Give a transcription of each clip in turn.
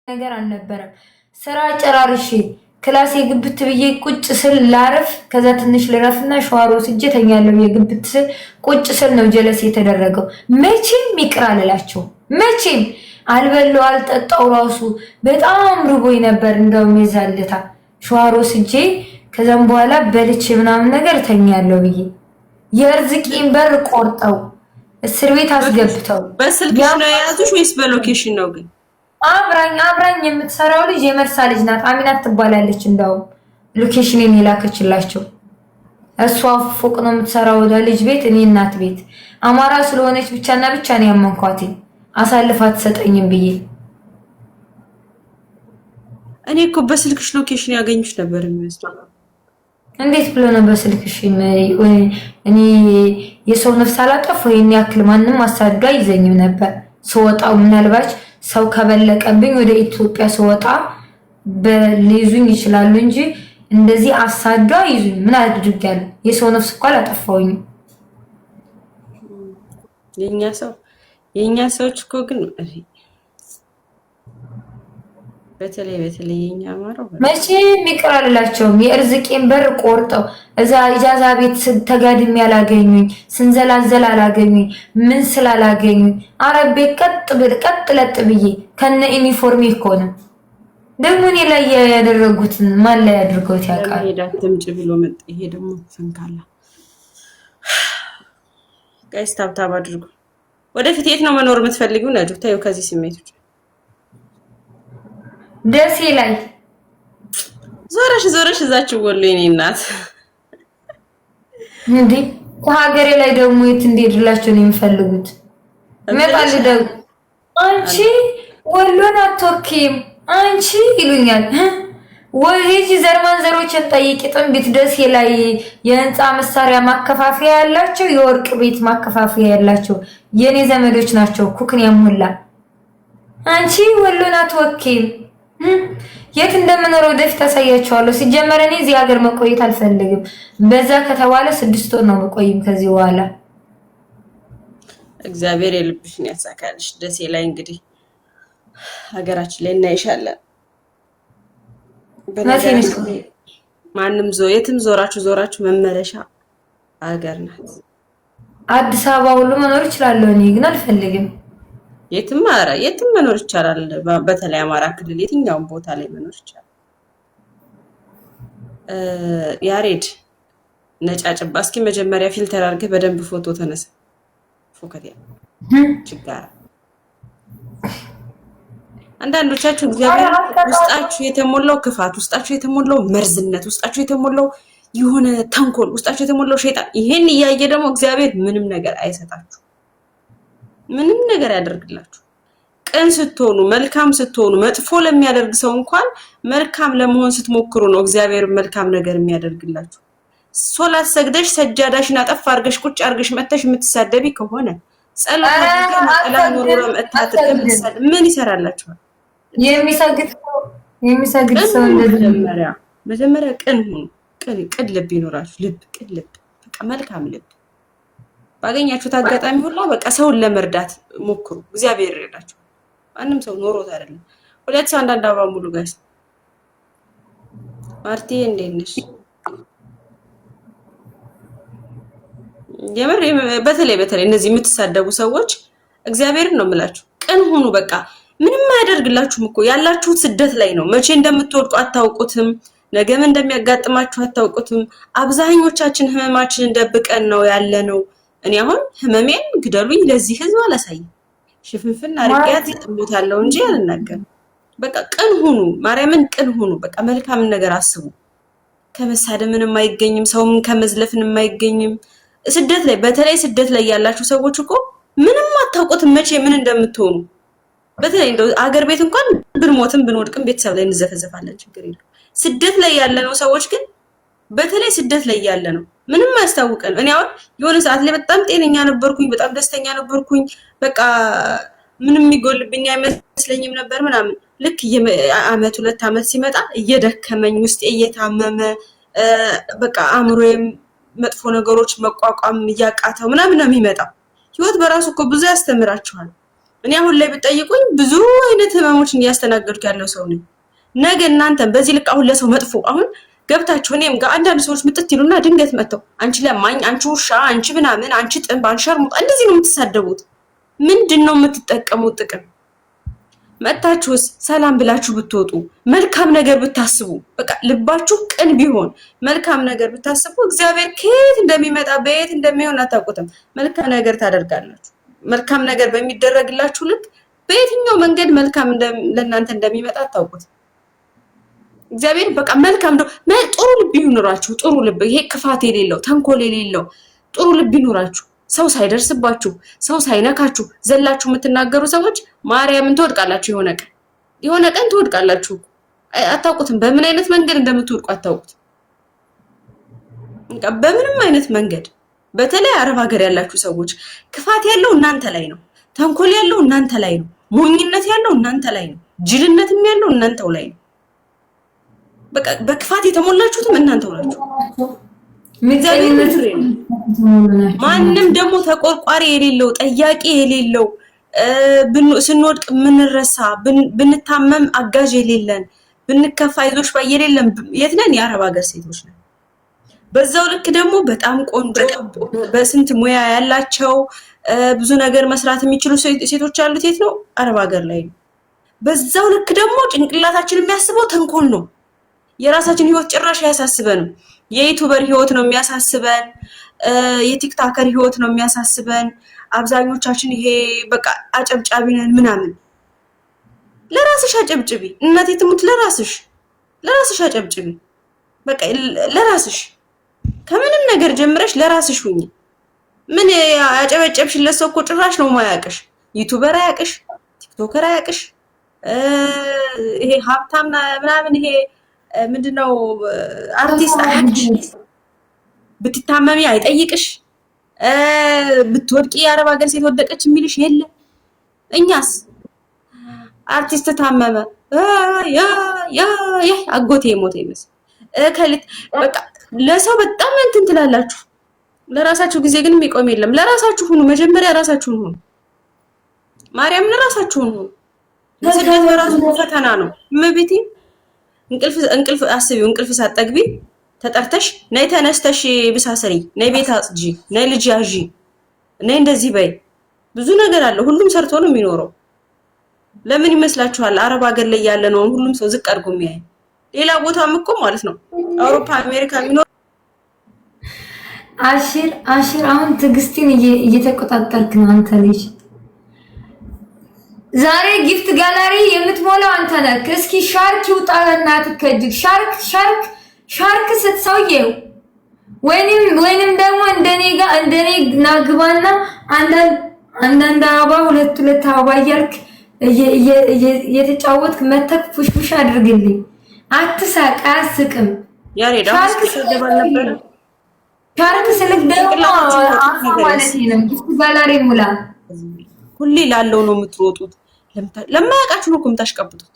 ነገር አልነበረም። ስራ ጨራርሼ ክላስ የግብት ብዬ ቁጭ ስል ላረፍ ከዛ ትንሽ ልረፍና ሻወር ወስጄ ተኛለሁ። የግብት ስል ቁጭ ስል ነው ጀለስ የተደረገው። መቼም ይቅር አልላቸው። መቼም አልበላው አልጠጣው ራሱ በጣም ርቦኝ ነበር። እንደውም የዛለታ ሻወር ወስጄ ከዛም በኋላ በልቼ ምናምን ነገር ተኛለሁ ብዬ የርዝቂን በር ቆርጠው እስር ቤት አስገብተው። በስልክሽ ነው የያዙሽ ወይስ በሎኬሽን ነው ግን? አብራኝ የምትሰራው ልጅ የመርሳ ልጅ ናት። አሚናት ትባላለች። እንደውም ሎኬሽኔን የላከችላቸው እሷ ፎቅ ነው የምትሰራው ወደ ልጅ ቤት፣ እኔ እናት ቤት። አማራ ስለሆነች ብቻና ብቻ ነው ያመንኳት አሳልፋ አትሰጠኝም ብዬ። እኔ እኮ በስልክሽ ሎኬሽን ያገኙሽ ነበር የሚመስለው። እንዴት ብሎ ነው በስልክሽ? እኔ የሰው ነፍስ አላጠፋ ወይን ያክል ማንንም አሳድዶ አይዘኝም ነበር። ስወጣው ምናልባት ሰው ከበለቀብኝ ወደ ኢትዮጵያ ስወጣ በሊዙኝ ይችላሉ እንጂ እንደዚህ አሳዶ አይዙኝ። ምን አድርጋለሁ? የሰው ነፍስ እኮ አላጠፋውኝ። የኛ ሰዎች እኮ ግን በተለይ የኛ አማራው መቼም ይቅር አልላቸውም። የእርዝቄን በር ቆርጠው እዛ ኢጃዛ ቤት ተጋድሜ ያላገኙኝ፣ ስንዘላዘል አላገኙኝ፣ ምን ስላላገኙኝ አረብ ቤት ቀጥ ለጥ ብዬ ከነ ዩኒፎርም እኮ ነው። ደግሞ እኔ ላይ ያደረጉትን ማን ላይ አድርገውት ያውቃል? ሄዳት ትምጭ ብሎ መጣ። ይሄ ደግሞ ፈንካላ ጋይስ ታብታብ አድርጉ። ወደፊት የት ነው መኖር የምትፈልጊው? ነጁ ታዩ ከዚህ ስሜቶች ደሴ ላይ ዞረሽ እዛችሁ ወሎ የኔ እናት እንዴ ከሀገሬ ላይ ደግሞ የት እንደሄድላችሁ ነው የሚፈልጉት? መጣል ደግሞ አንቺ ወሎን አትወኪም አንቺ ይሉኛል። ወይጂ ዘርማን ዘሮችን ጠይቂ። ጥንቢት ደሴ ላይ የህንፃ መሳሪያ ማከፋፈያ ያላቸው የወርቅ ቤት ማከፋፈያ ያላቸው የኔ ዘመዶች ናቸው። ኩክን ያሙላ አንቺ ወሎን አትወኪም። የት እንደምኖረው ወደፊት አሳያቸዋለሁ። ሲጀመር እኔ እዚህ ሀገር መቆየት አልፈልግም። በዛ ከተባለ 6 ወር ነው መቆይም ከዚህ በኋላ። እግዚአብሔር የልብሽን ያሳካልሽ። ደሴ ላይ እንግዲህ ሀገራችን ላይ እናይሻለን። ማንም የትም ዞራችሁ መመለሻ ሀገር ናት። አዲስ አበባ ሁሉ መኖር እችላለሁ። እኔ ግን አልፈልግም። የትም መኖር ይቻላል። በተለይ አማራ ክልል የትኛውም ቦታ ላይ መኖር ይቻላል። ያሬድ ነጫጭባ እስኪ መጀመሪያ ፊልተር አድርገህ በደንብ ፎቶ ተነሳ። ፎከቲያ ችጋራ አንዳንዶቻችሁ እግዚአብሔር ውስጣችሁ የተሞላው ክፋት፣ ውስጣችሁ የተሞላው መርዝነት፣ ውስጣችሁ የተሞላው የሆነ ተንኮል፣ ውስጣችሁ የተሞላው ሸይጣን፣ ይሄን እያየ ደግሞ እግዚአብሔር ምንም ነገር አይሰጣችሁ። ምንም ነገር ያደርግላችሁ። ቀን ስትሆኑ መልካም ስትሆኑ መጥፎ ለሚያደርግ ሰው እንኳን መልካም ለመሆን ስትሞክሩ ነው እግዚአብሔር መልካም ነገር የሚያደርግላችሁ። ሶላት ሰግደሽ ሰጃዳሽን አጠፍ አርገሽ ቁጭ አርገሽ መተሽ የምትሳደቢ ከሆነ ጸሎት አድርገሽ ኑሮ መጣጥከም ምን ይሰራላችኋል? የሚሰግድ ሰው መጀመሪያ ቅን ሁኑ። ቅን ልብ ይኖራችሁ። ቅን ልብ፣ በቃ መልካም ልብ ባገኛችሁት አጋጣሚ ሁላ በቃ ሰውን ለመርዳት ሞክሩ። እግዚአብሔር ይረዳችሁ። ማንም ሰው ኖሮት አይደለም። ሁለት ሰው አንዳንድ አበባ ሙሉ ጋይስ። ማርቲ እንዴት ነሽ? በተለይ እነዚህ የምትሳደቡ ሰዎች እግዚአብሔርን ነው የምላችሁ፣ ቅን ሁኑ። በቃ ምንም አያደርግላችሁም እኮ ያላችሁት ስደት ላይ ነው። መቼ እንደምትወድቁ አታውቁትም። ነገ ምን እንደሚያጋጥማችሁ አታውቁትም። አብዛኞቻችን ህመማችንን ደብቀን ነው ያለነው። እኔ አሁን ህመሜን ግደሉኝ ለዚህ ህዝብ አላሳይም። ሽፍንፍን አርቂያት እሞታለሁ እንጂ አልናገርም። በቃ ቅን ሁኑ፣ ማርያምን ቅን ሁኑ። በቃ መልካም ነገር አስቡ። ከመሳደብ ምንም አይገኝም፣ ሰውም ከመዝለፍን የማይገኝም። ስደት ላይ በተለይ ስደት ላይ ያላችሁ ሰዎች እኮ ምንም አታውቁትም መቼ ምን እንደምትሆኑ። በተለይ እንደው አገር ቤት እንኳን ብንሞትም ብንወድቅም ቤተሰብ ላይ እንዘፈዘፋለን፣ ችግር የለም። ስደት ላይ ያለነው ሰዎች ግን በተለይ ስደት ላይ ያለ ነው ምንም አያስታውቀን። እኔ አሁን የሆነ ሰዓት ላይ በጣም ጤነኛ ነበርኩኝ፣ በጣም ደስተኛ ነበርኩኝ። በቃ ምንም የሚጎልብኝ አይመስለኝም ነበር ምናምን። ልክ አመት 2 አመት ሲመጣ እየደከመኝ ውስጤ እየታመመ በቃ አእምሮዬም መጥፎ ነገሮች መቋቋም እያቃተው ምናምን ነው የሚመጣው። ህይወት በራሱ እኮ ብዙ ያስተምራችኋል። እኔ አሁን ላይ ብትጠይቁኝ ብዙ አይነት ህመሞችን እያስተናገድኩ ያለው ሰው ነኝ። ነገ እናንተም በዚህ ልክ አሁን ለሰው መጥፎ አሁን ገብታችሁ እኔም ጋር አንዳንድ ሰዎች ምጥት ይሉና ድንገት መጥተው አንቺ ለማኝ፣ አንቺ ውሻ፣ አንቺ ምናምን፣ አንቺ ጥንብ፣ አንቺ ሸርሙጣ እንደዚህ ነው የምትሳደቡት። ምንድነው የምትጠቀሙት ጥቅም? መጣችሁስ ሰላም ብላችሁ ብትወጡ መልካም ነገር ብታስቡ በቃ ልባችሁ ቅን ቢሆን መልካም ነገር ብታስቡ እግዚአብሔር ከየት እንደሚመጣ በየት እንደሚሆን አታውቁትም። መልካም ነገር ታደርጋላችሁ። መልካም ነገር በሚደረግላችሁ ልክ በየትኛው መንገድ መልካም ለእናንተ እንደሚመጣ አታውቁትም። እግዚአብሔር በቃ መልካም ነው። ጥሩ ልብ ይኑራችሁ። ጥሩ ልብ፣ ይሄ ክፋት የሌለው ተንኮል የሌለው ጥሩ ልብ ይኑራችሁ። ሰው ሳይደርስባችሁ ሰው ሳይነካችሁ ዘላችሁ የምትናገሩ ሰዎች ማርያምን ትወድቃላችሁ። የሆነ ቀን ትወድቃላችሁ። አታውቁትም። በምን አይነት መንገድ እንደምትወድቁ አታውቁትም። በምንም አይነት መንገድ በተለይ አረብ ሀገር ያላችሁ ሰዎች ክፋት ያለው እናንተ ላይ ነው። ተንኮል ያለው እናንተ ላይ ነው። ሞኝነት ያለው እናንተ ላይ ነው። ጅልነትም ያለው እናንተው ላይ ነው። በቃ በክፋት የተሞላችሁትም እናንተው ናችሁ። ማንም ደግሞ ተቆርቋሪ የሌለው ጠያቂ የሌለው ስንወድቅ የምንረሳ ብንታመም አጋዥ የሌለን ብንከፋ አይዞሽ ባይ የሌለን የት ነን? የአረብ ሀገር ሴቶች ነን። በዛው ልክ ደግሞ በጣም ቆንጆ በስንት ሙያ ያላቸው ብዙ ነገር መስራት የሚችሉ ሴቶች ያሉት የት ነው? አረብ ሀገር ላይ ነው። በዛው ልክ ደግሞ ጭንቅላታችን የሚያስበው ተንኮል ነው። የራሳችን ህይወት ጭራሽ አያሳስበንም። የዩቲዩበር ህይወት ነው የሚያሳስበን። የቲክታከር ህይወት ነው የሚያሳስበን። አብዛኞቻችን ይሄ በቃ አጨብጫቢ ነን ምናምን። ለራስሽ አጨብጭቢ እናቴ ትሙት፣ ለራስሽ አጨብጭቢ። በቃ ለራስሽ ከምንም ነገር ጀምረሽ ለራስሽ ሁኚ። ምን ያጨበጨብሽለት ሰው እኮ ጭራሽ ነው ማያውቅሽ። ዩቲዩበር አያውቅሽ፣ ቲክቶከር አያውቅሽ፣ ይሄ ሀብታም ምናምን ይሄ ምንድነው አርቲስት አያውቅሽ። ብትታመሚ አይጠይቅሽ። ብትወድቂ የአረብ ሀገር ሴት ወደቀች የሚልሽ የለም። እኛስ አርቲስት ታመመ ያ አጎቴ ሞተ ይመስል ከልት በቃ ለሰው በጣም እንትን ትላላችሁ። ለራሳችሁ ጊዜ ግን የሚቆም የለም። ለራሳችሁ ሁኑ። መጀመሪያ ራሳችሁን ሁኑ። ማርያም ለራሳችሁን ሁኑ። ስደት በራሱ ፈተና ነው። እመቤቴ እንቅልፍ አስቢው። እንቅልፍ ሳትጠግቢ ተጠርተሽ ነይ ተነስተሽ ብሳሰሪ፣ ነይ ቤት አጽጂ፣ ነይ ልጅ ያዢ፣ ነይ እንደዚህ በይ። ብዙ ነገር አለ። ሁሉም ሰርቶ ነው የሚኖረው። ለምን ይመስላችኋል አረብ ሀገር ላይ ያለ ነው ሁሉም ሰው ዝቅ አድርጎ የሚያይ? ሌላ ቦታም እኮ ማለት ነው አውሮፓ አሜሪካ የሚኖር አሽር አሁን ትዕግስትን እየተቆጣጠርክ ነው አንተ ልጅ። ዛሬ ጊፍት ጋላሪ የምትሞላው አንተ ነህ። እስኪ ሻርክ ይውጣ እናትህ ከእጅግ ሻርክ ስትሰውየው ወይንም ደግሞ እንደኔ ናግባና አንዳንድ አበባ ሁለት አበባ እያልክ እየተጫወትክ መተክ ፉሽፉሽ አድርግልኝ። አትሳቅ፣ አያስቅም። ሻርክ ስልክ ደግሞ ማለት ነው። ጊፍት ጋላሪ ሙላ። ሁሌ ላለው ነው የምትሮጡት። ለማያውቃችሁ ነው የምታሽቀብጡት።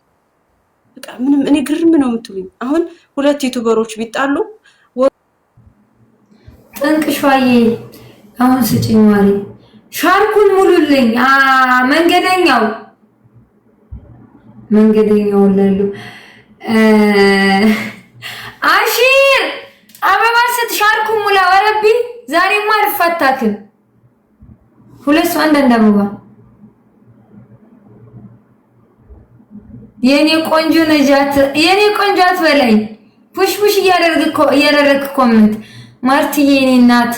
በቃ ምንም እኔ ግርም ነው የምትሉኝ። አሁን ሁለት ዩቲዩበሮች ቢጣሉ ጥንቅሻዬ አሁን ስጭኝ ማለት ሻርኩን ሙሉልኝ። መንገደኛው ላሉ አሺር አበባ ሻርኩ ሙላ። ወረቢ ዛሬማ አልፈታክም። ሁለት ሰው አንዳንድ አበባ የኔ ቆንጆ ነጃት፣ የኔ ቆንጆ አትበለኝ። ፑሽ እያደረግክ ኮሜንት ማርትዬ፣ የኔ እናት